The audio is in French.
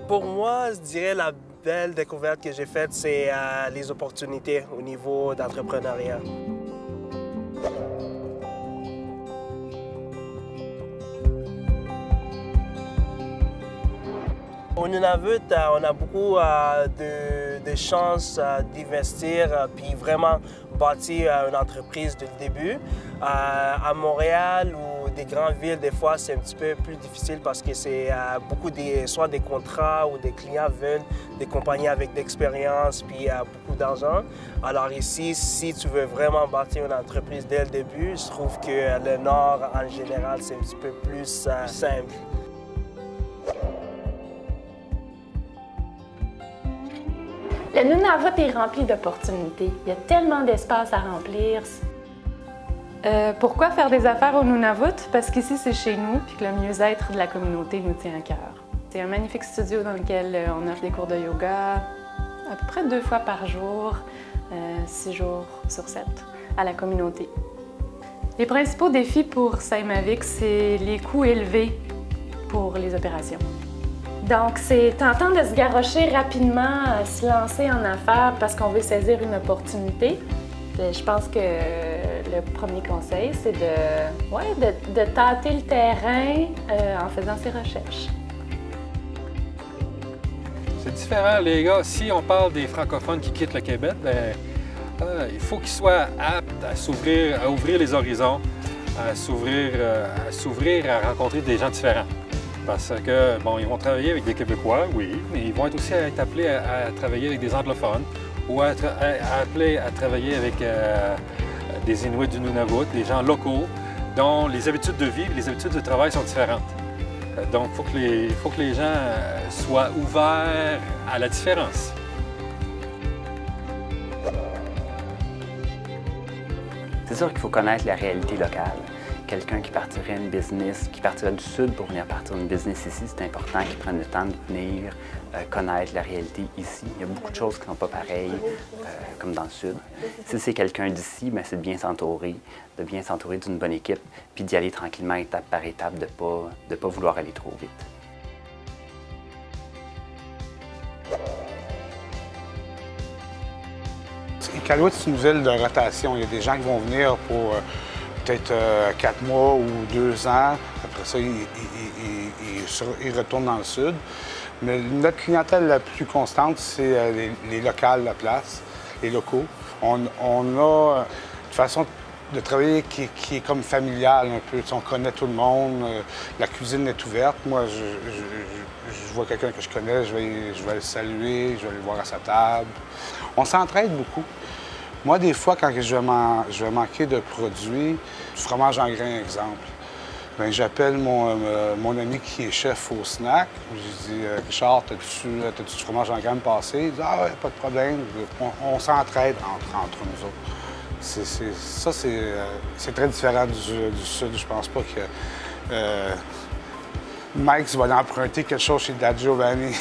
Pour moi, je dirais la belle découverte que j'ai faite, c'est les opportunités au niveau d'entrepreneuriat. Au Nunavut, on a beaucoup de chances d'investir puis vraiment bâtir une entreprise dès le début. À Montréal ou des grandes villes, des fois, c'est un petit peu plus difficile parce que c'est soit des contrats ou des clients veulent des compagnies avec d'expérience puis beaucoup d'argent. Alors ici, si tu veux vraiment bâtir une entreprise dès le début, je trouve que le Nord, en général, c'est un petit peu plus simple. Le Nunavut est rempli d'opportunités. Il y a tellement d'espace à remplir. Pourquoi faire des affaires au Nunavut? Parce qu'ici, c'est chez nous, puis que le mieux-être de la communauté nous tient à cœur. C'est un magnifique studio dans lequel on offre des cours de yoga à peu près 2 fois par jour, 6 jours sur 7, à la communauté. Les principaux défis pour Saint-Mavic, c'est les coûts élevés pour les opérations. Donc, c'est tentant de se garrocher rapidement, se lancer en affaires parce qu'on veut saisir une opportunité. Je pense que le premier conseil, c'est de tâter le terrain en faisant ses recherches. C'est différent, les gars. Si on parle des francophones qui quittent le Québec, il faut qu'ils soient aptes à ouvrir les horizons, à s'ouvrir, à rencontrer des gens différents. Parce que, bon, ils vont travailler avec des Québécois, oui, mais ils vont aussi être appelés à travailler avec des anglophones ou appelés à travailler avec des Inuits du Nunavut, des gens locaux dont les habitudes de vie et les habitudes de travail sont différentes. Donc, il faut que les gens soient ouverts à la différence. C'est sûr qu'il faut connaître la réalité locale. Quelqu'un qui partirait qui partirait du Sud pour venir partir une business ici, c'est important qu'il prenne le temps de venir connaître la réalité ici. Il y a beaucoup de choses qui ne sont pas pareilles comme dans le Sud. Si c'est quelqu'un d'ici, c'est de bien s'entourer d'une bonne équipe, puis d'y aller tranquillement, étape par étape, de pas vouloir aller trop vite. Iqaluit, c'est une ville de rotation. Il y a des gens qui vont venir pour peut-être 4 mois ou 2 ans. Après ça, ils retournent dans le sud. Mais notre clientèle la plus constante, c'est les locales de la place, les locaux. On a une façon de travailler qui est comme familiale un peu. On connaît tout le monde, la cuisine est ouverte. Moi, je vois quelqu'un que je connais, je vais le saluer, je vais aller voir à sa table. On s'entraide beaucoup. Moi, des fois, quand je vais manquer de produits, du fromage en grains, exemple, j'appelle mon ami qui est chef au snack. Je dis « Richard, t'as-tu du fromage en grains passé? » Il dit « Ah ouais, pas de problème. » On s'entraide entre nous autres. C'est très différent du Sud. Je pense pas que Mike va aller emprunter quelque chose chez Dad Giovanni.